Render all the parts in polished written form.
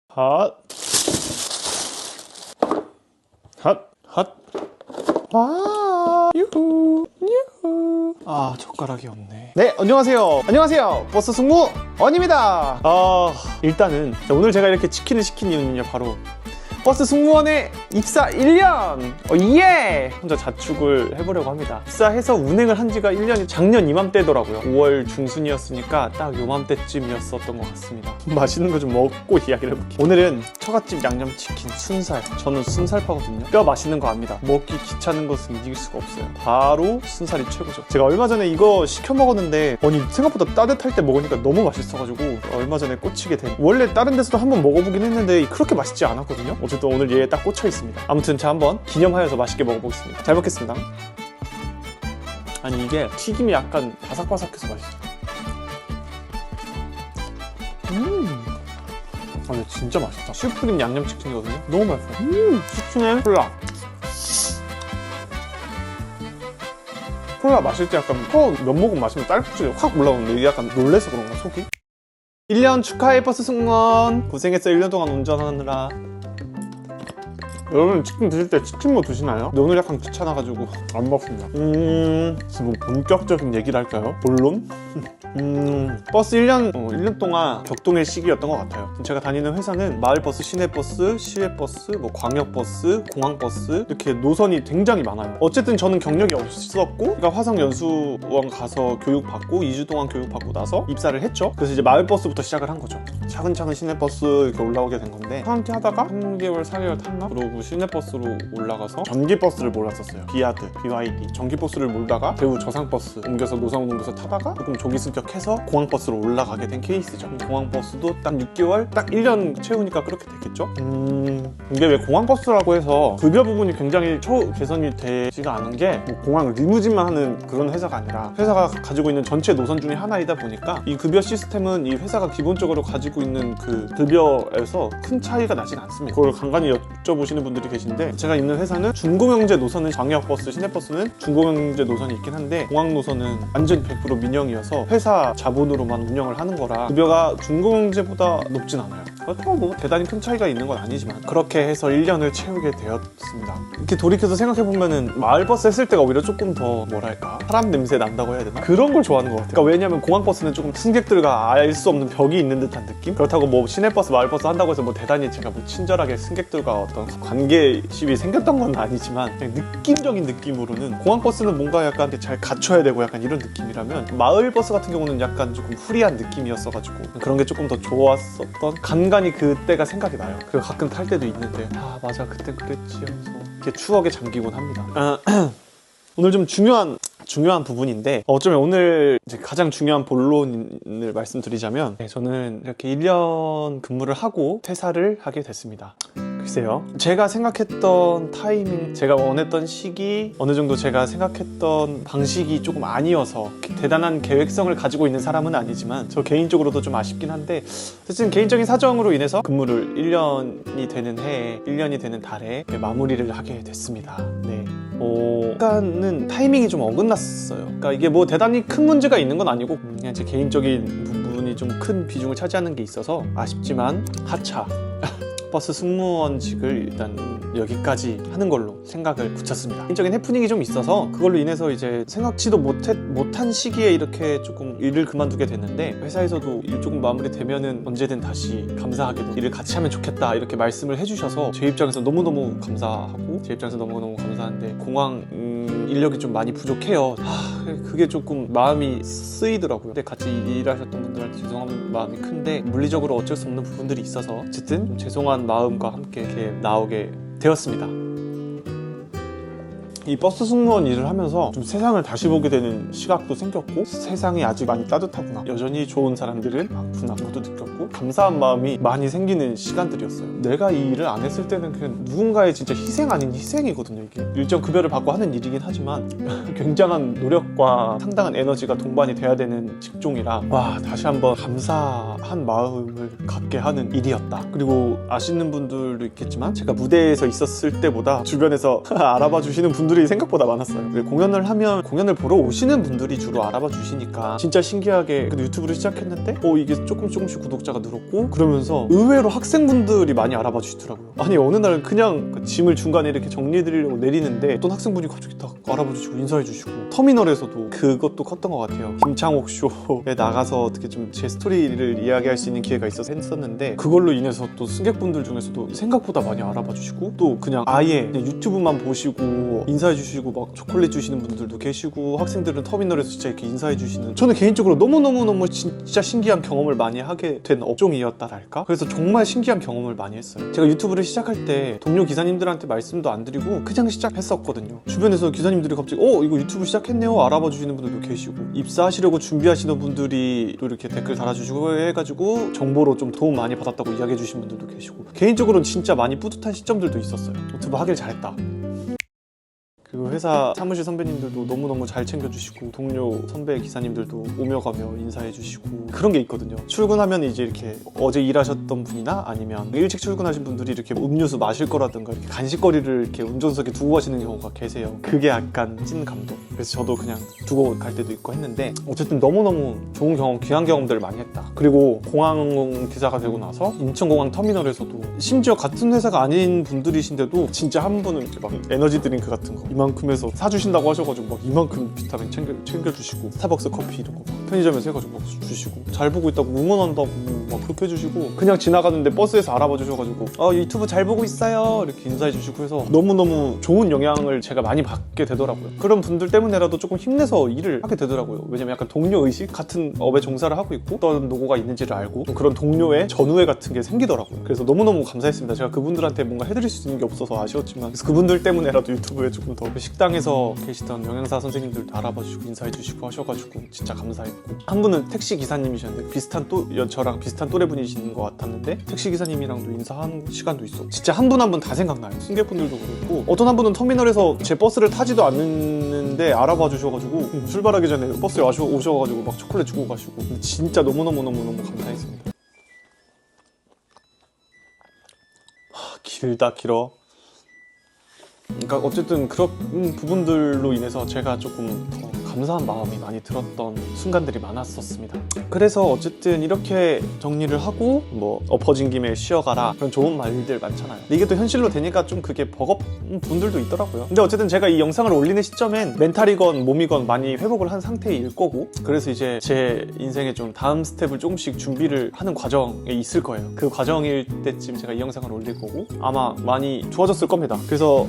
핫. 핫. 핫. 아, 유후. 유후. 아, 젓가락이 없네. 네, 안녕하세요. 안녕하세요. 버스 승무원입니다. 일단은 오늘 제가 이렇게 치킨을 시킨 이유는요, 바로 버스 승무원의 입사 1년! 예! 혼자 자축을 해보려고 합니다. 입사해서 운행을 한 지가 1년이 작년 이맘때더라고요. 5월 중순이었으니까 딱 요맘때쯤이었었던 것 같습니다. 맛있는 거 좀 먹고 이야기를 해볼게요. 오늘은 처갓집 양념치킨 순살. 저는 순살파거든요. 뼈 맛있는 거 압니다. 먹기 귀찮은 것은 이길 수가 없어요. 바로 순살이 최고죠. 제가 얼마 전에 이거 시켜 먹었는데 아니 생각보다 따뜻할 때 먹으니까 너무 맛있어가지고 얼마 전에 꽂히게 된. 원래 다른 데서도 한번 먹어보긴 했는데 그렇게 맛있지 않았거든요. 어쨌든 오늘 얘에 딱 꽂혀 있습니다. 아무튼 제가 한번 기념하여서 맛있게 먹어보겠습니다. 잘 먹겠습니다. 아니 이게 튀김이 약간 바삭바삭해서 맛있어. 아 근데 진짜 맛있다. 슈프림 양념치킨이거든요. 너무 맛있어. 치킨에 콜라 마실 때 약간 몇 모금 마시면 딸꾹질이 확 올라오는데 이게 약간 놀래서 그런가 속이? 1년 축하해 버스 승무원. 고생했어 1년 동안 운전하느라. 여러분 치킨 드실 때 치킨무 드시나요? 근데 오늘 약간 귀찮아가지고 안 먹습니다. 지금 본격적인 얘기를 할까요? 본론? 버스 1년 동안 격동의 시기였던 것 같아요. 제가 다니는 회사는 마을버스, 시내버스, 시외버스, 뭐 광역버스, 공항버스 이렇게 노선이 굉장히 많아요. 어쨌든 저는 경력이 없었고 그러니까 화성연수원 가서 교육받고 2주 동안 교육받고 나서 입사를 했죠. 그래서 이제 마을버스부터 시작을 한 거죠. 차근차근 시내버스 이렇게 올라오게 된 건데 한티 하다가 3개월, 4개월 탔나? 그러고 시내버스로 올라가서 전기버스를 몰았었어요. 비아드, BYD 전기버스를 몰다가 배우 저상버스 옮겨서 노선 옮겨서 타다가 조금 조기 승격해서 공항버스로 올라가게 된 케이스죠. 공항버스도 딱 6개월, 딱 1년 채우니까 그렇게 됐겠죠? 이게 왜 공항버스라고 해서 급여 부분이 굉장히 개선이 되지가 않은 게 뭐 공항 리무진만 하는 그런 회사가 아니라 회사가 가지고 있는 전체 노선 중에 하나이다 보니까 이 급여 시스템은 이 회사가 기본적으로 가지고 있는 그 급여에서 큰 차이가 나진 않습니다. 그걸 간간히 여쭤보시는 분들이 계신데 제가 있는 회사는 중공영제 노선은 광역버스, 시내버스는 중공영제 노선이 있긴 한데 공항 노선은 완전히 100% 민영이어서 회사 자본으로만 운영을 하는 거라 급여가 중공영제보다 높진 않아요. 그렇다고 뭐 대단히 큰 차이가 있는 건 아니지만 그렇게 해서 1년을 채우게 되었습니다. 이렇게 돌이켜서 생각해보면은 마을버스 했을 때가 오히려 조금 더 뭐랄까 사람 냄새 난다고 해야 되나? 그런 걸 좋아하는 것 같아요. 그러니까 왜냐면 공항버스는 조금 승객들과 알 수 없는 벽이 있는 듯한 느낌? 그렇다고 뭐 시내버스, 마을버스 한다고 해서 뭐 대단히 제가 뭐 친절하게 승객들과 어떤 관계십이 생겼던 건 아니지만 그냥 느낌적인 느낌으로는 공항버스는 뭔가 약간 잘 갖춰야 되고 약간 이런 느낌이라면 마을버스 같은 경우는 약간 조금 후리한 느낌이었어가지고 그런 게 조금 더 좋았었던 간간히 그때가 생각이 나요. 그리고 가끔 탈 때도 있는데 아 맞아 그때 그랬지 하면서 이렇게 추억에 잠기곤 합니다. 오늘 좀 중요한 부분인데 어쩌면 오늘 이제 가장 중요한 본론을 말씀드리자면 저는 이렇게 1년 근무를 하고 퇴사를 하게 됐습니다. 글쎄요, 제가 생각했던 타이밍, 제가 원했던 시기, 어느 정도 제가 생각했던 방식이 조금 아니어서 대단한 계획성을 가지고 있는 사람은 아니지만 저 개인적으로도 좀 아쉽긴 한데 어쨌든 개인적인 사정으로 인해서 근무를 1년이 되는 해에 1년이 되는 달에 마무리를 하게 됐습니다. 네. 약간은 타이밍이 좀 어긋났어요. 그러니까 이게 뭐 대단히 큰 문제가 있는 건 아니고 그냥 제 개인적인 부분이 좀 큰 비중을 차지하는 게 있어서 아쉽지만 하차 버스 승무원직을 일단 여기까지 하는 걸로 생각을 굳혔습니다. 개인적인 해프닝이 좀 있어서 그걸로 인해서 이제 생각지도 못한 시기에 이렇게 조금 일을 그만두게 됐는데 회사에서도 일 조금 마무리되면은 언제든 다시 감사하게도 일을 같이 하면 좋겠다 이렇게 말씀을 해주셔서 제 입장에서 너무너무 감사하고 제 입장에서 너무너무 감사한데 공항 인력이 좀 많이 부족해요. 그게 조금 마음이 쓰이더라고요. 근데 같이 일하셨던 분들한테 죄송한 마음이 큰데 물리적으로 어쩔 수 없는 부분들이 있어서 어쨌든 좀 죄송한 마음과 함께 이렇게 나오게 되었습니다. 이 버스 승무원 일을 하면서 좀 세상을 다시 보게 되는 시각도 생겼고 세상이 아직 많이 따뜻하구나, 여전히 좋은 사람들은 많구나 그것도 느꼈고 감사한 마음이 많이 생기는 시간들이었어요. 내가 이 일을 안 했을 때는 그냥 누군가의 진짜 희생 아닌 희생이거든요. 이게 일정 급여를 받고 하는 일이긴 하지만 굉장한 노력과 상당한 에너지가 동반이 돼야 되는 직종이라 와 다시 한번 감사한 마음을 갖게 하는 일이었다. 그리고 아시는 분들도 있겠지만 제가 무대에서 있었을 때보다 주변에서 알아봐 주시는 분들이 분들이 생각보다 많았어요. 공연을 하면 공연을 보러 오시는 분들이 주로 알아봐 주시니까 진짜 신기하게 유튜브를 시작했는데 이게 조금씩 구독자가 늘었고, 그러면서 의외로 학생분들이 많이 알아봐 주시더라고요. 아니 어느 날 그냥 그 짐을 중간에 이렇게 정리해드리려고 내리는데 어떤 학생분이 갑자기 딱 알아봐 주시고 인사해 주시고, 터미널에서도 그것도 컸던 것 같아요. 김창옥 쇼에 나가서 어떻게 좀 제 스토리를 이야기할 수 있는 기회가 있어서 했었는데, 그걸로 인해서 또 승객분들 중에서도 생각보다 많이 알아봐 주시고, 또 그냥 아예 그냥 유튜브만 보시고 인사해 주시고 막 초콜릿 주시는 분들도 계시고, 학생들은 터미널에서 진짜 이렇게 인사해 주시는, 저는 개인적으로 너무너무 진짜 신기한 경험을 많이 하게 된 업종이었다랄까? 그래서 정말 신기한 경험을 많이 했어요. 제가 유튜브를 시작할 때 동료 기사님들한테 말씀도 안 드리고 그냥 시작했었거든요. 주변에서 기사님들이 갑자기 이거 유튜브 시작했네요 알아봐 주시는 분들도 계시고, 입사하시려고 준비하시는 분들이 또 이렇게 댓글 달아주시고 해가지고 정보로 좀 도움 많이 받았다고 이야기해 주신 분들도 계시고, 개인적으로는 진짜 많이 뿌듯한 시점들도 있었어요. 유튜브 하길 잘했다. 그리고 회사 사무실 선배님들도 너무너무 잘 챙겨주시고, 동료 선배 기사님들도 오며 가며 인사해주시고, 그런 게 있거든요. 출근하면 이제 이렇게 어제 일하셨던 분이나 아니면 일찍 출근하신 분들이 이렇게 음료수 마실 거라든가 이렇게 간식거리를 이렇게 운전석에 두고 가시는 경우가 계세요. 그게 약간 찐 감동. 그래서 저도 그냥 두고 갈 때도 있고 했는데, 어쨌든 너무너무 좋은 경험, 귀한 경험들을 많이 했다. 그리고 공항 기사가 되고 나서 인천공항 터미널에서도 심지어 같은 회사가 아닌 분들이신데도 진짜 한 분은 이렇게 막 에너지 드링크 같은 거 이만큼에서 사주신다고 하셔가지고 막 이만큼 비타민 챙겨주시고, 스타벅스 커피 이런 거 편의점에서 해가지고 막 주시고, 잘 보고 있다고 응원한다고 막 그렇게 해주시고, 그냥 지나가는데 버스에서 알아봐 주셔가지고 유튜브 잘 보고 있어요 이렇게 인사해 주시고 해서 너무너무 좋은 영향을 제가 많이 받게 되더라고요. 그런 분들 때문에라도 조금 힘내서 일을 하게 되더라고요. 왜냐면 약간 동료의식, 같은 업에 종사를 하고 있고 어떤 노고가 있는지를 알고 그런 동료의 전우애 같은 게 생기더라고요. 그래서 너무너무 감사했습니다. 제가 그분들한테 뭔가 해드릴 수 있는 게 없어서 아쉬웠지만, 그래서 그분들 때문에라도 유튜브에 조금 더 식당에서 계시던 영양사 선생님들도 알아봐 주시고 인사해 주시고 하셔가지고 진짜 감사했고, 한 분은 택시 기사님이셨는데 저랑 비슷한 또래분이신 것 같았는데 택시 기사님이랑도 인사하는 시간도 있어. 진짜 한 분 한 분 다 생각나요. 승객분들도 그렇고, 어떤 한 분은 터미널에서 제 버스를 타지도 않는데 알아봐 주셔가지고 출발하기 전에 버스에 오셔가지고 막 초콜릿 주고 가시고, 진짜 너무너무 감사했습니다. 길어. 그러니까 어쨌든 그런 부분들로 인해서 제가 조금 더 감사한 마음이 많이 들었던 순간들이 많았었습니다. 그래서 어쨌든 이렇게 정리를 하고 엎어진 김에 쉬어가라, 그런 좋은 말들 많잖아요. 근데 이게 또 현실로 되니까 좀 그게 버겁은 분들도 있더라고요. 근데 어쨌든 제가 이 영상을 올리는 시점엔 멘탈이건 몸이건 많이 회복을 한 상태일 거고, 그래서 이제 제 인생에 좀 다음 스텝을 조금씩 준비를 하는 과정에 있을 거예요. 그 과정일 때쯤 제가 이 영상을 올릴 거고, 아마 많이 좋아졌을 겁니다. 그래서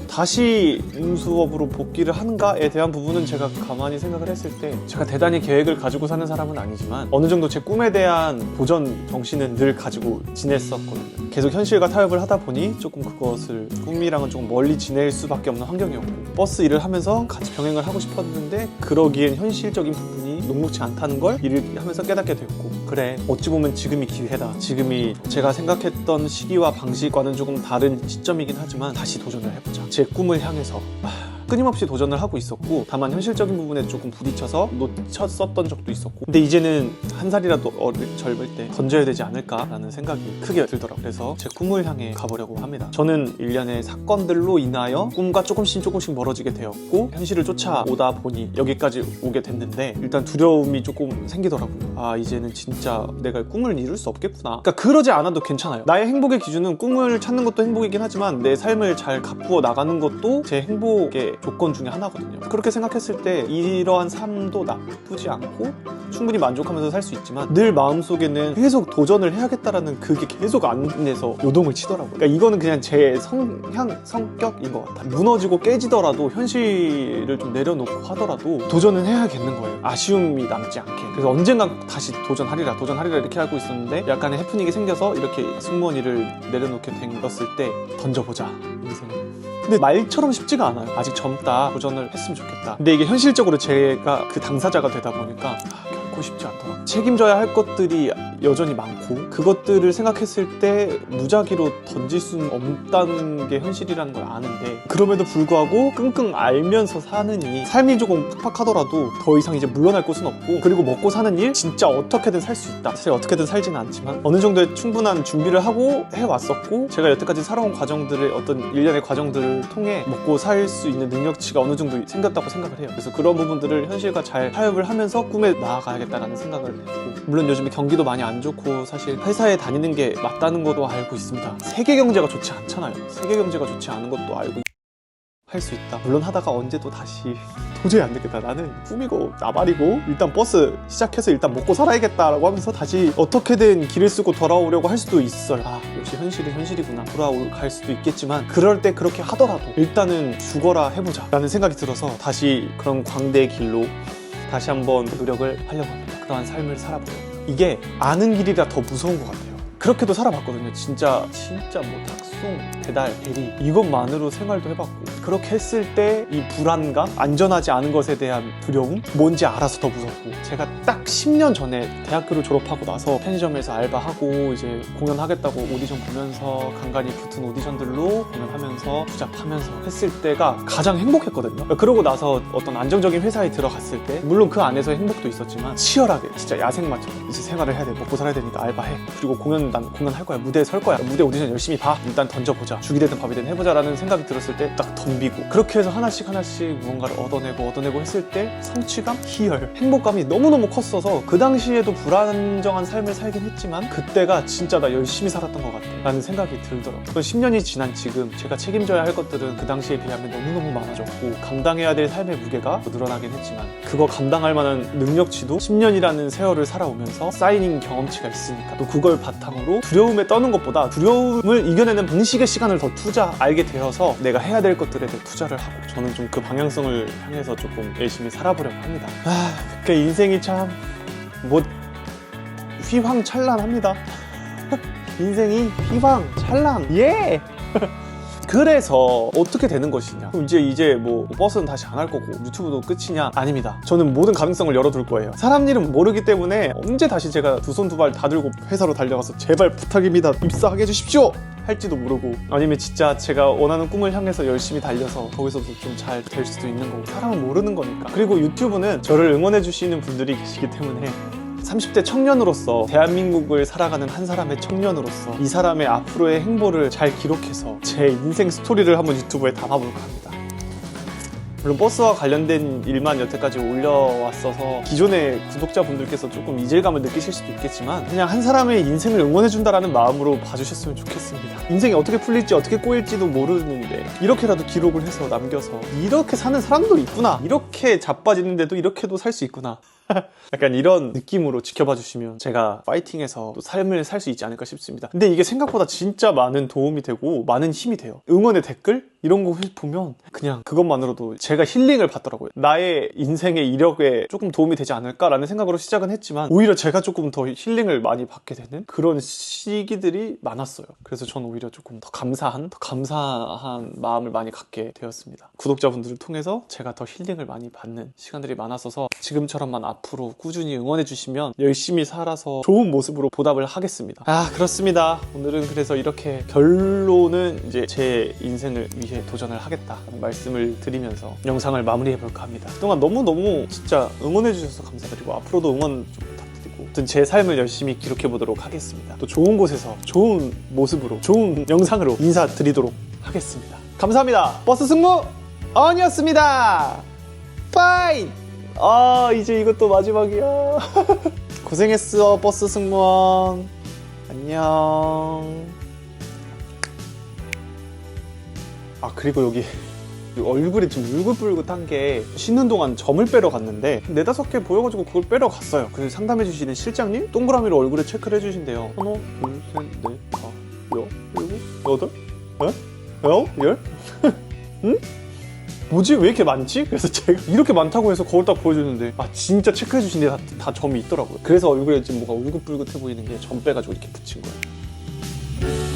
다시 임수업으로 복귀를 하는가에 대한 부분은 제가 가만히 생각을 했을 때, 제가 대단히 계획을 가지고 사는 사람은 아니지만 어느 정도 제 꿈에 대한 도전 정신은 늘 가지고 지냈었거든요. 계속 현실과 타협을 하다 보니 조금 그것을 꿈이랑은 조금 멀리 지낼 수밖에 없는 환경이었고, 버스 일을 하면서 같이 병행을 하고 싶었는데 그러기엔 현실적인 부분이 녹록지 않다는 걸 일을 하면서 깨닫게 됐고, 그래 어찌 보면 지금이 기회다, 지금이 제가 생각했던 시기와 방식과는 조금 다른 시점이긴 하지만 다시 도전을 해보자. 제 꿈을 향해서 끊임없이 도전을 하고 있었고, 다만 현실적인 부분에 조금 부딪혀서 놓쳤었던 적도 있었고, 근데 이제는 한 살이라도 젊을 때 던져야 되지 않을까라는 생각이 크게 들더라고요. 그래서 제 꿈을 향해 가보려고 합니다. 저는 일련의 사건들로 인하여 꿈과 조금씩 멀어지게 되었고, 현실을 쫓아오다 보니 여기까지 오게 됐는데, 일단 두려움이 조금 생기더라고요. 이제는 진짜 내가 꿈을 이룰 수 없겠구나. 그러니까 그러지 않아도 괜찮아요. 나의 행복의 기준은 꿈을 찾는 것도 행복이긴 하지만 내 삶을 잘 가꾸어 나가는 것도 제 행복의 조건 중에 하나거든요. 그렇게 생각했을 때 이러한 삶도 나쁘지 않고 충분히 만족하면서 살 수 있지만, 늘 마음속에는 계속 도전을 해야겠다라는 그게 계속 안에서 요동을 치더라고요. 그러니까 이거는 그냥 제 성격인 것 같아요. 무너지고 깨지더라도 현실을 좀 내려놓고 하더라도 도전은 해야겠는 거예요. 아쉬움이 남지 않게. 그래서 언젠간 다시 도전하리라 이렇게 알고 있었는데, 약간의 해프닝이 생겨서 이렇게 승무원일을 내려놓게 됐을 때 던져보자, 인생을. 근데 말처럼 쉽지가 않아요. 아직 젊다, 도전을 했으면 좋겠다. 근데 이게 현실적으로 제가 그 당사자가 되다 보니까 결국 않고 싶지 않더라. 책임져야 할 것들이 여전히 많고 그것들을 생각했을 때 무작위로 던질 수는 없다는 게 현실이라는 걸 아는데 그럼에도 불구하고 끙끙 앓면서 사느니 삶이 조금 팍팍하더라도 더 이상 이제 물러날 곳은 없고 그리고 먹고 사는 일 진짜 어떻게든 살 수 있다. 사실 어떻게든 살지는 않지만 어느 정도의 충분한 준비를 하고 해왔었고 제가 여태까지 살아온 과정들을 어떤 일련의 과정들을 통해 먹고 살 수 있는 능력치가 어느 정도 생겼다고 생각을 해요. 그래서 그런 부분들을 현실과 잘 타협을 하면서 꿈에 나아가야겠다라는 생각을 했고 물론 요즘에 경기도 많이 안 좋고 사실 회사에 다니는 게 맞다는 것도 알고 있습니다. 세계 경제가 좋지 않잖아요. 세계 경제가 좋지 않은 것도 알고 할 수 있다. 물론 하다가 언제 또 다시 도저히 안 되겠다. 나는 꿈이고 나발이고 일단 버스 시작해서 일단 먹고 살아야겠다라고 하면서 다시 어떻게든 길을 쓰고 돌아오려고 할 수도 있어요. 아 역시 현실이 현실이구나. 돌아갈 수도 있겠지만 그럴 때 그렇게 하더라도 일단은 죽어라 해보자 라는 생각이 들어서 다시 그런 광대의 길로 다시 한번 노력을 하려고 합니다. 그러한 삶을 살아보려고. 이게 아는 길이라 더 무서운 것 같아요. 그렇게도 살아봤거든요. 진짜 뭐 닭송, 배달, 대리 이것만으로 생활도 해봤고 그렇게 했을 때 이 불안감, 안전하지 않은 것에 대한 두려움 뭔지 알아서 더 무섭고 제가 딱 10년 전에 대학교를 졸업하고 나서 편의점에서 알바하고 이제 공연하겠다고 오디션 보면서 간간히 붙은 오디션들로 공연하면서 투잡하면서 했을 때가 가장 행복했거든요. 그러고 나서 어떤 안정적인 회사에 들어갔을 때 물론 그 안에서 행복도 있었지만 치열하게 진짜 야생마처럼 이제 생활을 해야 돼. 먹고 살아야 되니까 알바해. 그리고 난 공연할 거야. 무대에 설 거야. 무대 오디션 열심히 봐. 일단 던져보자. 죽이 되든 밥이 되든 해보자 라는 생각이 들었을 때 딱 덤비고 그렇게 해서 하나씩 무언가를 얻어내고 했을 때 성취감, 희열, 행복감이 너무너무 컸어서 그 당시에도 불안정한 삶을 살긴 했지만 그때가 진짜 나 열심히 살았던 것 같아 라는 생각이 들더라고요. 10년이 지난 지금 제가 책임져야 할 것들은 그 당시에 비하면 너무너무 많아졌고 감당해야 될 삶의 무게가 늘어나긴 했지만 그거 감당할 만한 능력치도 10년이라는 세월을 살아오면서 쌓인 경험치가 있으니까 또 그걸 바탕으로 두려움에 떠는 것보다 두려움을 이겨내는 방식의 시간을 더 알게 되어서 내가 해야 될 것들에 대해 투자를 하고 저는 좀 그 방향성을 향해서 조금 열심히 살아보려고 합니다. 그 인생이 참 휘황찬란합니다. 인생이 휘황찬란. 예! 그래서 어떻게 되는 것이냐. 그럼 이제 뭐 버스는 다시 안 할 거고 유튜브도 끝이냐? 아닙니다. 저는 모든 가능성을 열어둘 거예요. 사람 일은 모르기 때문에 언제 다시 제가 두 손 두 발 다 들고 회사로 달려가서 제발 부탁입니다. 입사하게 해주십시오! 할지도 모르고 아니면 진짜 제가 원하는 꿈을 향해서 열심히 달려서 거기서도 좀 잘 될 수도 있는 거고 사람은 모르는 거니까. 그리고 유튜브는 저를 응원해 주시는 분들이 계시기 때문에 30대 청년으로서 대한민국을 살아가는 한 사람의 청년으로서 이 사람의 앞으로의 행보를 잘 기록해서 제 인생 스토리를 한번 유튜브에 담아볼까 합니다. 물론 버스와 관련된 일만 여태까지 올려왔어서 기존의 구독자분들께서 조금 이질감을 느끼실 수도 있겠지만 그냥 한 사람의 인생을 응원해준다라는 마음으로 봐주셨으면 좋겠습니다. 인생이 어떻게 풀릴지 어떻게 꼬일지도 모르는데 이렇게라도 기록을 해서 남겨서 이렇게 사는 사람도 있구나, 이렇게 자빠지는데도 이렇게도 살 수 있구나, 약간 이런 느낌으로 지켜봐 주시면 제가 파이팅해서 또 삶을 살 수 있지 않을까 싶습니다. 근데 이게 생각보다 진짜 많은 도움이 되고 많은 힘이 돼요. 응원의 댓글? 이런 거 보면 그냥 그것만으로도 제가 힐링을 받더라고요. 나의 인생의 이력에 조금 도움이 되지 않을까라는 생각으로 시작은 했지만 오히려 제가 조금 더 힐링을 많이 받게 되는 그런 시기들이 많았어요. 그래서 저는 오히려 조금 더 감사한 마음을 많이 갖게 되었습니다. 구독자분들을 통해서 제가 더 힐링을 많이 받는 시간들이 많았어서 지금처럼만 앞으로 꾸준히 응원해 주시면 열심히 살아서 좋은 모습으로 보답을 하겠습니다. 그렇습니다. 오늘은 그래서 이렇게 결론은 이제 제 인생을 위해 도전을 하겠다는 말씀을 드리면서 영상을 마무리해 볼까 합니다. 그동안 너무너무 진짜 응원해 주셔서 감사드리고 앞으로도 응원 좀 부탁드리고 아무튼 제 삶을 열심히 기록해 보도록 하겠습니다. 또 좋은 곳에서 좋은 모습으로 좋은 영상으로 인사드리도록 하겠습니다. 감사합니다. 버스 승무 언이었습니다. 빠이! 이제 이것도 마지막이야. 고생했어, 버스 승무원. 안녕. 그리고 여기 얼굴이 좀 울긋불긋한 게 쉬는 동안 점을 빼러 갔는데 4-5개 보여가지고 그걸 빼러 갔어요. 그 상담해주시는 실장님 동그라미로 얼굴에 체크를 해주신대요. 하나, 둘, 셋, 넷, 다, 여, 일곱, 여덟, 열? 응? 뭐지? 왜 이렇게 많지? 그래서 제가 이렇게 많다고 해서 거울 딱 보여주는데 진짜 체크해주신 데 다 점이 있더라고요. 그래서 얼굴에 지금 뭐가 울긋불긋해 보이는 게 점 빼가지고 이렇게 붙인 거예요.